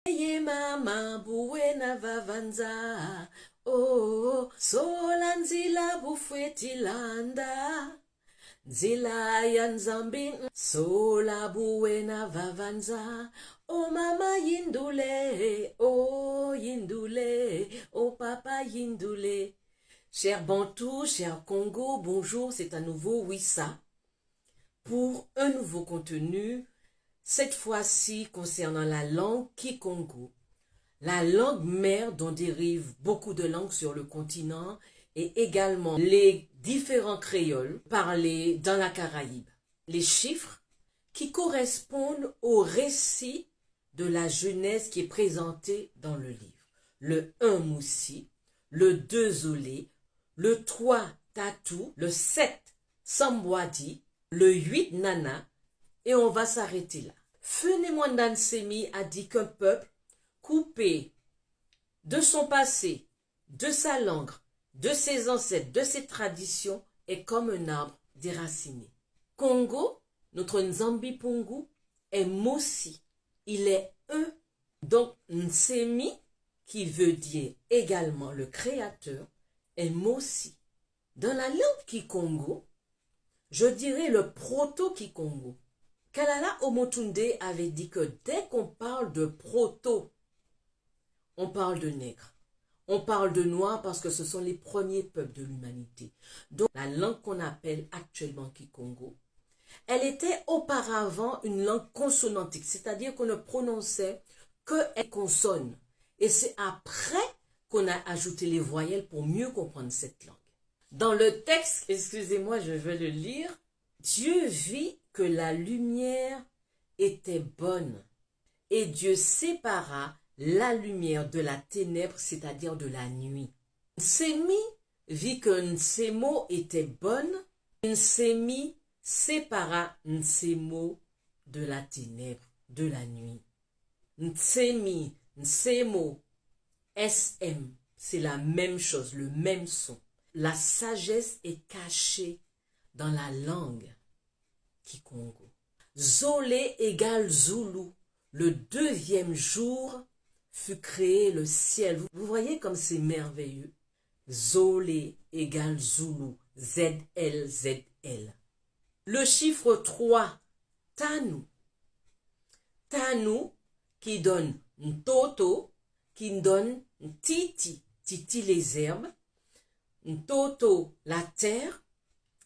Ye mama buena vavanza, oh, sola nzila bufwetilanda, nzila ya nzambi, sola buena vavanza, oh mama yindule, oh papa yindule. Cher Bantou, cher Congo, bonjour, c'est à nouveau Wissa pour un nouveau contenu, cette fois-ci concernant la langue Kikongo, la langue mère dont dérivent beaucoup de langues sur le continent et également les différents créoles parlés dans la Caraïbe. Les chiffres qui correspondent au récit de la Genèse qui est présenté dans le livre. Le 1 Moussi, le 2 Zolé, le 3 Tatou, le 7 Sambwadi, le 8 Nana, et on va s'arrêter là. Funemwandan Semi a dit qu'un peuple coupé de son passé, de sa langue, de ses ancêtres, de ses traditions, est comme un arbre déraciné. Congo, notre Nzambi Pungu, est Mossi. Il est un. Donc Nsemi, qui veut dire également le créateur, est Mossi. Dans la langue Kikongo, je dirais le proto-Kikongo. Kalala Omotunde avait dit que dès qu'on parle de proto, on parle de nègre. On parle de noir parce que ce sont les premiers peuples de l'humanité. Donc la langue qu'on appelle actuellement Kikongo, elle était auparavant une langue consonantique, c'est-à-dire qu'on ne prononçait que les consonnes. Et c'est après qu'on a ajouté les voyelles pour mieux comprendre cette langue. Dans le texte, excusez-moi, je vais le lire. Dieu vit que la lumière était bonne et Dieu sépara la lumière de la ténèbre, c'est-à-dire de la nuit. Nsemi vit que Nsemo était bonne, Nsemi sépara Nsemo de la ténèbre, de la nuit. Nsemi, Nsemo, SM, c'est la même chose, le même son. La sagesse est cachée dans la langue Kikongo. Zolé égale Zoulou. Le deuxième jour fut créé le ciel. Vous voyez comme c'est merveilleux. Zolé égale Zoulou. ZL, ZL. Le chiffre 3, Tanou. Tanou qui donne Ntoto, qui donne Titi. Titi les herbes. Ntoto la terre.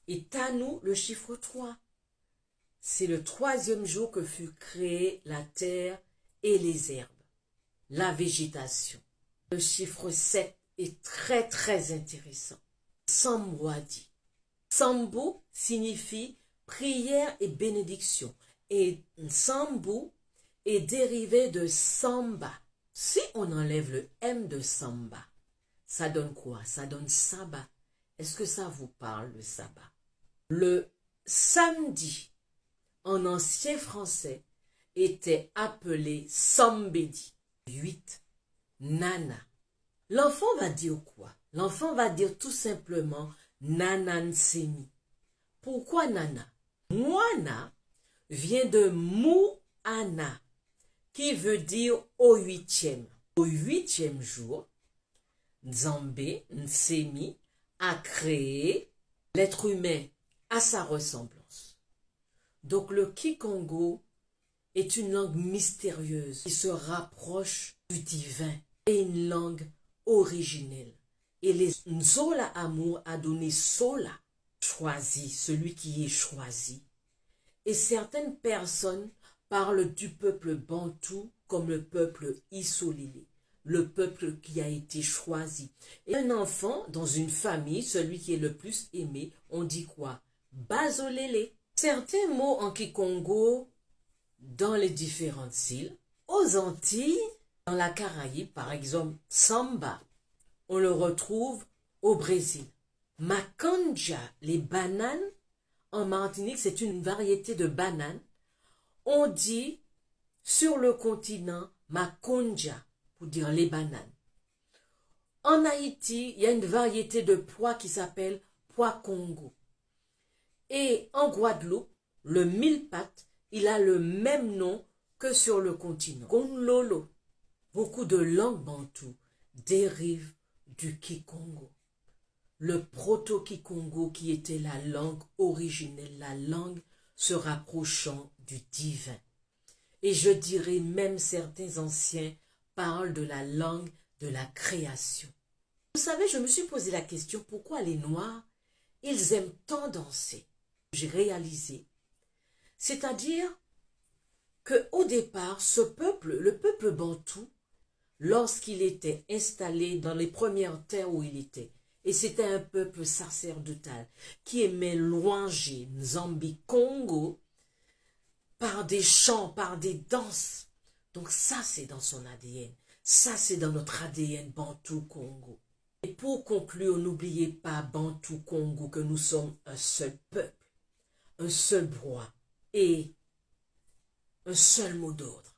Et Tanou le chiffre 3. C'est le troisième jour que fut créée la terre et les herbes, la végétation. Le chiffre 7 est très très intéressant. Sambwadi. Sambu signifie prière et bénédiction. Et Sambu est dérivé de Samba. Si on enlève le M de Samba, ça donne quoi? Ça donne sabbat. Est-ce que ça vous parle, le sabbat? Le samedi, en ancien français, était appelé Sambedi. 8. Nana. L'enfant va dire quoi? L'enfant va dire tout simplement Nanansemi. Pourquoi Nana? Moana vient de Mouana, qui veut dire au 8e. Au 8e jour, Nzambé, Nsemi, a créé l'être humain à sa ressemblance. Donc le Kikongo est une langue mystérieuse qui se rapproche du divin et une langue originelle. Et les Nzola Amour a donné Sola, choisi, celui qui est choisi. Et certaines personnes parlent du peuple Bantou comme le peuple Isolilé, le peuple qui a été choisi. Et un enfant dans une famille, celui qui est le plus aimé, on dit quoi? Bazolélé. Certains mots en Kikongo, dans les différentes îles, aux Antilles, dans la Caraïbe, par exemple, Samba, on le retrouve au Brésil. Macanja, les bananes, en Martinique, c'est une variété de bananes. On dit sur le continent Makonja, pour dire les bananes. En Haïti, il y a une variété de pois qui s'appelle pois Congo. Et en Guadeloupe, le mille-pattes, il a le même nom que sur le continent. Gonlolo. Beaucoup de langues bantoues dérivent du Kikongo. Le proto-Kikongo qui était la langue originelle, la langue se rapprochant du divin. Et je dirais même certains anciens parlent de la langue de la création. Vous savez, je me suis posé la question, pourquoi les Noirs, ils aiment tant danser? J'ai réalisé, c'est-à-dire qu'au départ, ce peuple, le peuple bantou, lorsqu'il était installé dans les premières terres où il était, et c'était un peuple sacerdotal qui aimait louanger Nzambi Congo par des chants, par des danses. Donc ça, c'est dans son ADN. Ça, c'est dans notre ADN Bantou Congo. Et pour conclure, n'oubliez pas Bantou Congo que nous sommes un seul peuple, un seul roi et un seul mot d'ordre.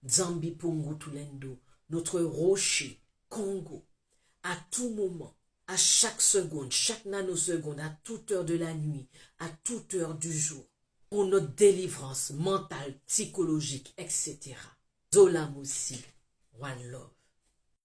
Nzambi Pongo Tulendo, notre rocher Congo, à tout moment, à chaque seconde, chaque nanoseconde, à toute heure de la nuit, à toute heure du jour, pour notre délivrance mentale, psychologique, etc. Zolam aussi, one love.